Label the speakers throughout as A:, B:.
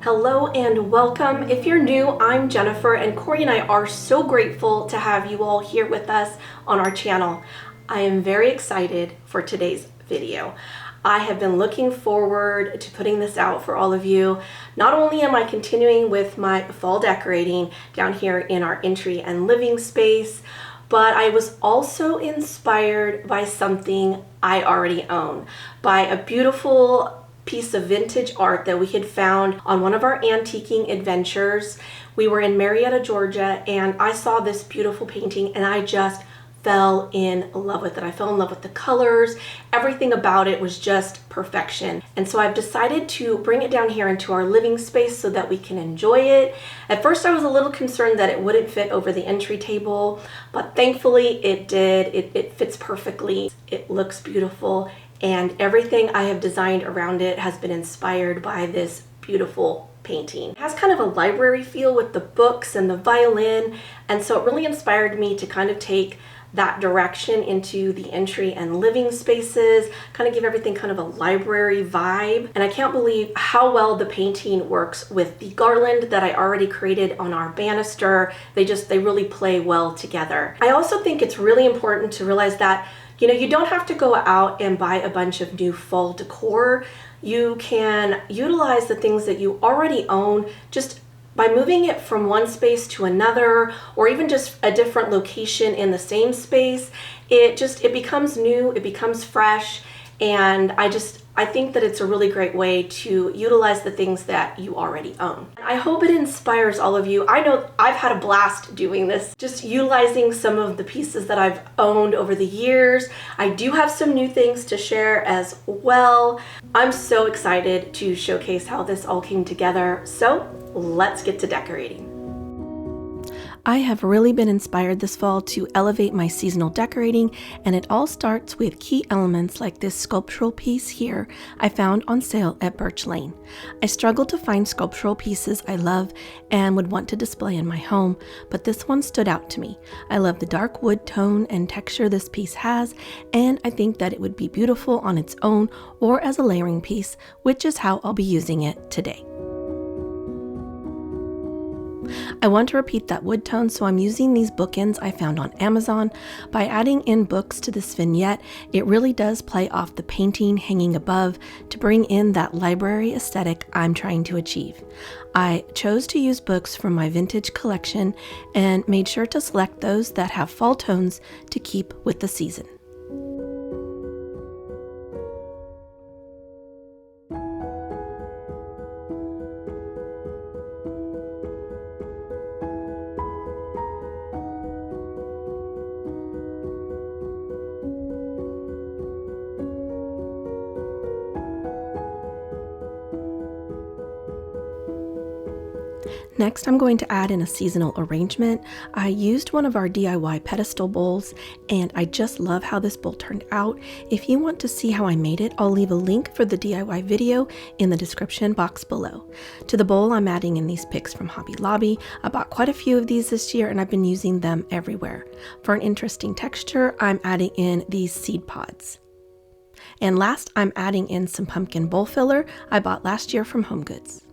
A: Hello and welcome. If you're new, I'm Jennifer, and Cory and I are so grateful to have you all here with us on our channel. I am very excited for today's video. I have been looking forward to putting this out for all of you. Not only am I continuing with my fall decorating down here in our entry and living space, but I was also inspired by something I already own, by a beautiful piece of vintage art that we had found on one of our antiquing adventures. We were in Marietta, Georgia, and I saw this beautiful painting and I just fell in love with it. I fell in love with the colors. Everything about it was just perfection. And so I've decided to bring it down here into our living space so that we can enjoy it. At first I was a little concerned that it wouldn't fit over the entry table, but thankfully it did. It fits perfectly. It looks beautiful. And everything I have designed around it has been inspired by this beautiful painting. It has kind of a library feel with the books and the violin, and so it really inspired me to kind of take that direction into the entry and living spaces, kind of give everything kind of a library vibe. And I can't believe how well the painting works with the garland that I already created on our banister. They really play well together. I also think it's really important to realize that you don't have to go out and buy a bunch of new fall decor. You can utilize the things that you already own just by moving it from one space to another, or even just a different location in the same space. It becomes new, it becomes fresh, and I think that it's a really great way to utilize the things that you already own. I hope it inspires all of you. I know I've had a blast doing this, just utilizing some of the pieces that I've owned over the years. I do have some new things to share as well. I'm so excited to showcase how this all came together. So let's get to decorating. I have really been inspired this fall to elevate my seasonal decorating, and it all starts with key elements like this sculptural piece here I found on sale at Birch Lane. I struggled to find sculptural pieces I love and would want to display in my home, but this one stood out to me. I love the dark wood tone and texture this piece has, and I think that it would be beautiful on its own or as a layering piece, which is how I'll be using it today. I want to repeat that wood tone, so I'm using these bookends I found on Amazon. By adding in books to this vignette, it really does play off the painting hanging above to bring in that library aesthetic I'm trying to achieve. I chose to use books from my vintage collection and made sure to select those that have fall tones to keep with the season. Next, I'm going to add in a seasonal arrangement. I used one of our DIY pedestal bowls, and I just love how this bowl turned out. If you want to see how I made it, I'll leave a link for the DIY video in the description box below. To the bowl, I'm adding in these picks from Hobby Lobby. I bought quite a few of these this year, and I've been using them everywhere. For an interesting texture, I'm adding in these seed pods. And last, I'm adding in some pumpkin bowl filler I bought last year from HomeGoods.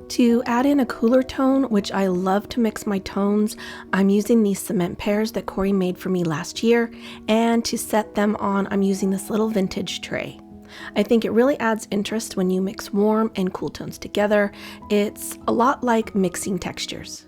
A: To add in a cooler tone, which I love to mix my tones, I'm using these cement pairs that Cory made for me last year, and to set them on, I'm using this little vintage tray. I think it really adds interest when you mix warm and cool tones together. It's a lot like mixing textures.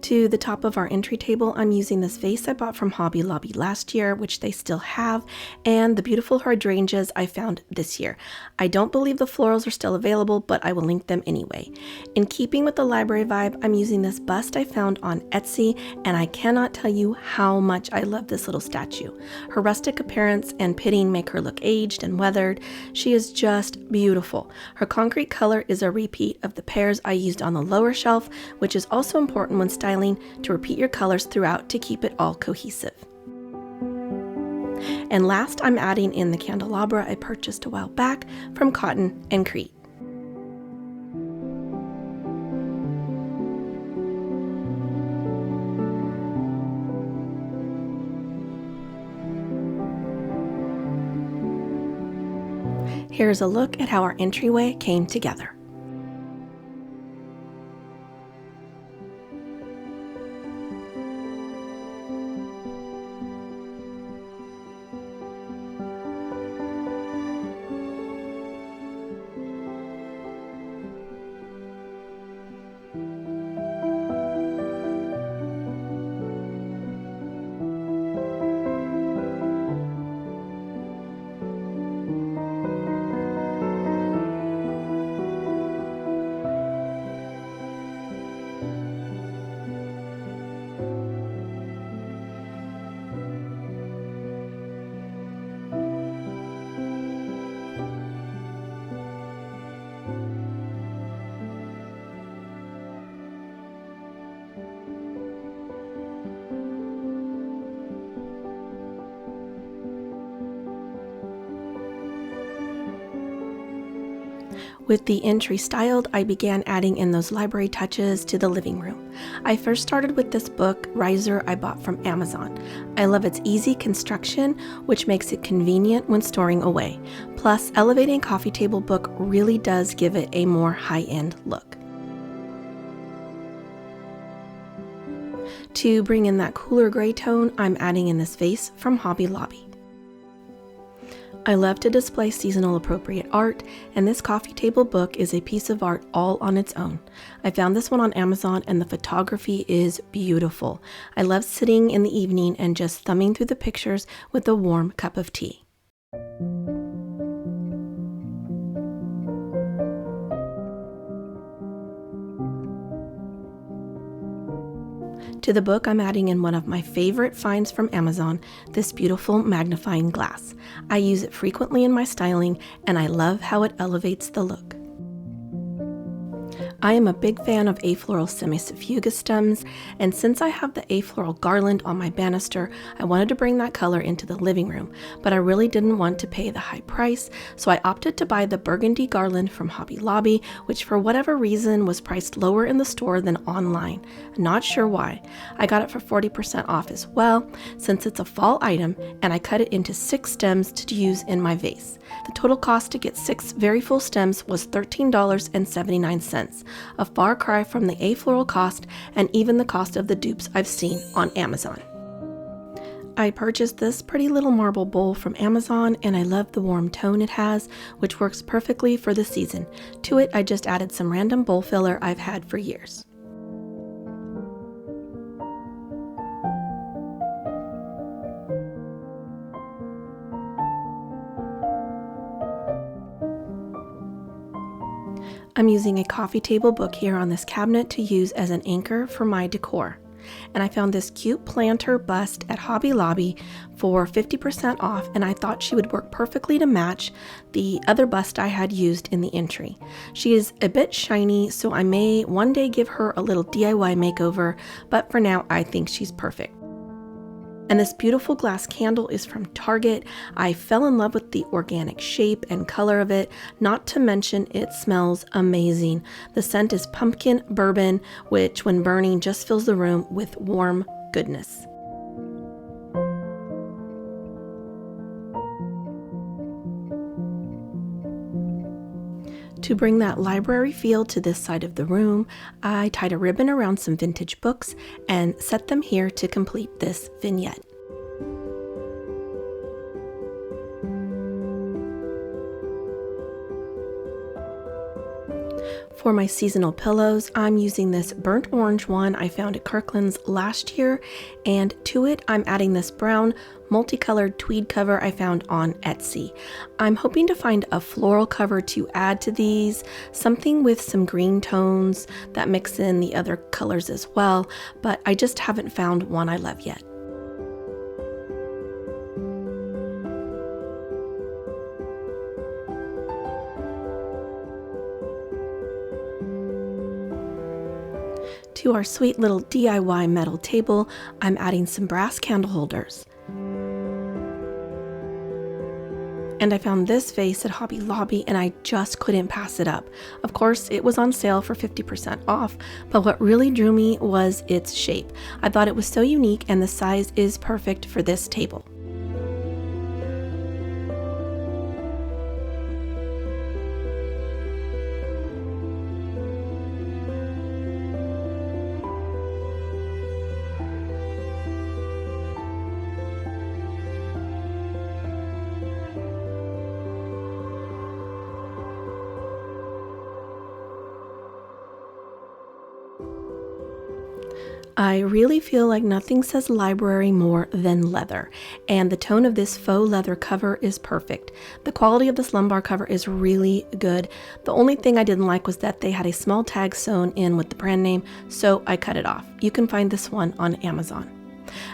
A: To the top of our entry table, I'm using this vase I bought from Hobby Lobby last year, which they still have, and the beautiful hydrangeas I found this year. I don't believe the florals are still available, but I will link them anyway. In keeping with the library vibe, I'm using this bust I found on Etsy, and I cannot tell you how much I love this little statue. Her rustic appearance and pitting make her look aged and weathered. She is just beautiful. Her concrete color is a repeat of the pairs I used on the lower shelf, which is also important when styling to repeat your colors throughout to keep it all cohesive. And last, I'm adding in the candelabra I purchased a while back from Cotton and Crete. Here's a look at how our entryway came together. With the entry styled, I began adding in those library touches to the living room. I first started with this book, Riser, I bought from Amazon. I love its easy construction, which makes it convenient when storing away. Plus, elevating coffee table book really does give it a more high-end look. To bring in that cooler gray tone, I'm adding in this vase from Hobby Lobby. I love to display seasonal appropriate art, and this coffee table book is a piece of art all on its own. I found this one on Amazon and the photography is beautiful. I love sitting in the evening and just thumbing through the pictures with a warm cup of tea. To the book, I'm adding in one of my favorite finds from Amazon, this beautiful magnifying glass. I use it frequently in my styling, and I love how it elevates the look. I am a big fan of afloral semisuffugous stems, and since I have the afloral garland on my banister, I wanted to bring that color into the living room, but I really didn't want to pay the high price, so I opted to buy the burgundy garland from Hobby Lobby, which for whatever reason was priced lower in the store than online. Not sure why. I got it for 40% off as well, since it's a fall item, and I cut it into 6 stems to use in my vase. The total cost to get 6 very full stems was $13.79, a far cry from the afloral cost and even the cost of the dupes I've seen on Amazon. I purchased this pretty little marble bowl from Amazon, and I love the warm tone it has, which works perfectly for the season. To it, I just added some random bowl filler I've had for years. I'm using a coffee table book here on this cabinet to use as an anchor for my decor. And I found this cute planter bust at Hobby Lobby for 50% off, and I thought she would work perfectly to match the other bust I had used in the entry. She is a bit shiny, so I may one day give her a little DIY makeover, but for now I think she's perfect. And this beautiful glass candle is from Target. I fell in love with the organic shape and color of it, not to mention it smells amazing. The scent is pumpkin bourbon, which when burning just fills the room with warm goodness. To bring that library feel to this side of the room, I tied a ribbon around some vintage books and set them here to complete this vignette. For my seasonal pillows, I'm using this burnt orange one I found at Kirkland's last year, and to it I'm adding this brown multicolored tweed cover I found on Etsy. I'm hoping to find a floral cover to add to these, something with some green tones that mix in the other colors as well, but I just haven't found one I love yet. To our sweet little DIY metal table, I'm adding some brass candle holders. And I found this vase at Hobby Lobby and I just couldn't pass it up. Of course, it was on sale for 50% off, but what really drew me was its shape. I thought it was so unique and the size is perfect for this table. I really feel like nothing says library more than leather, and the tone of this faux leather cover is perfect. The quality of this lumbar cover is really good. The only thing I didn't like was that they had a small tag sewn in with the brand name, so I cut it off. You can find this one on Amazon.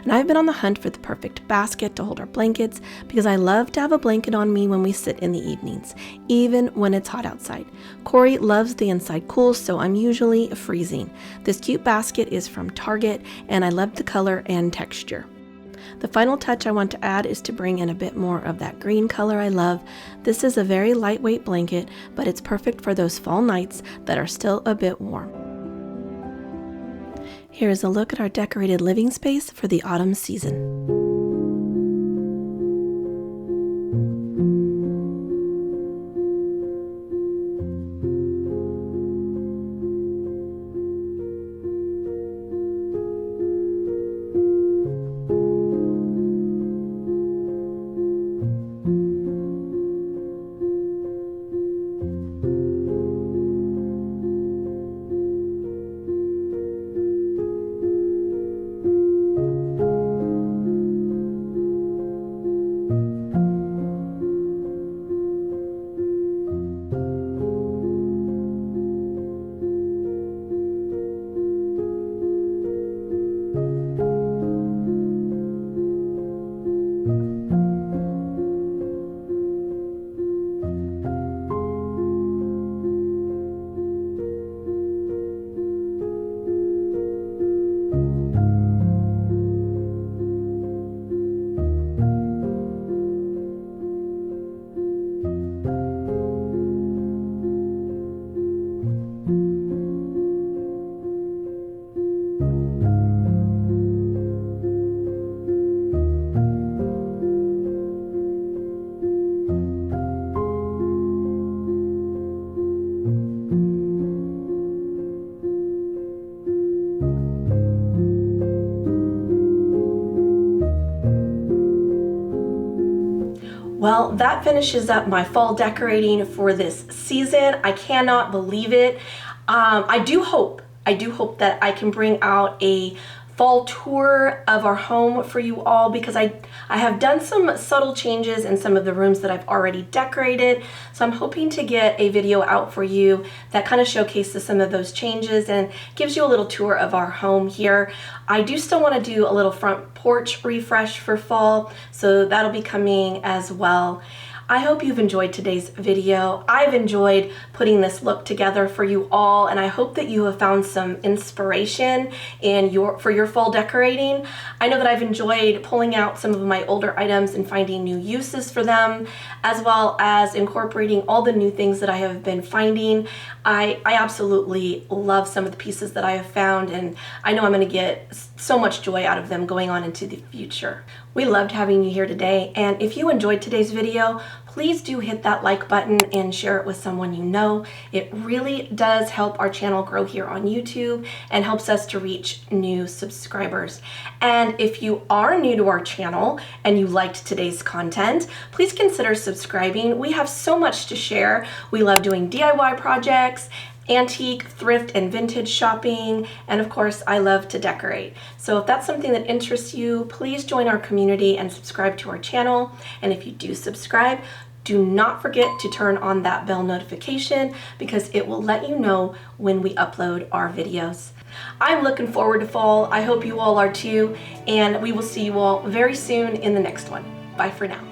A: And I've been on the hunt for the perfect basket to hold our blankets because I love to have a blanket on me when we sit in the evenings, even when it's hot outside. Cory loves the inside cool, so I'm usually freezing. This cute basket is from Target and I love the color and texture. The final touch I want to add is to bring in a bit more of that green color I love. This is a very lightweight blanket, but it's perfect for those fall nights that are still a bit warm. Here is a look at our decorated living space for the autumn season. Well, that finishes up my fall decorating for this season. I cannot believe it. I do hope that I can bring out a fall tour of our home for you all, because I have done some subtle changes in some of the rooms that I've already decorated. So I'm hoping to get a video out for you that kind of showcases some of those changes and gives you a little tour of our home here. I do still want to do a little front porch refresh for fall, so that'll be coming as well. I hope you've enjoyed today's video. I've enjoyed putting this look together for you all, and I hope that you have found some inspiration for your fall decorating. I know that I've enjoyed pulling out some of my older items and finding new uses for them, as well as incorporating all the new things that I have been finding. I absolutely love some of the pieces that I have found, and I know I'm going to get so much joy out of them going on into the future. We loved having you here today, and if you enjoyed today's video, please do hit that like button and share it with someone you know. It really does help our channel grow here on YouTube and helps us to reach new subscribers. And if you are new to our channel and you liked today's content, please consider subscribing. We have so much to share. We love doing DIY projects antique, thrift, and vintage shopping, and of course, I love to decorate. So if that's something that interests you, please join our community and subscribe to our channel. And if you do subscribe, do not forget to turn on that bell notification because it will let you know when we upload our videos. I'm looking forward to fall. I hope you all are too, and we will see you all very soon in the next one. Bye for now.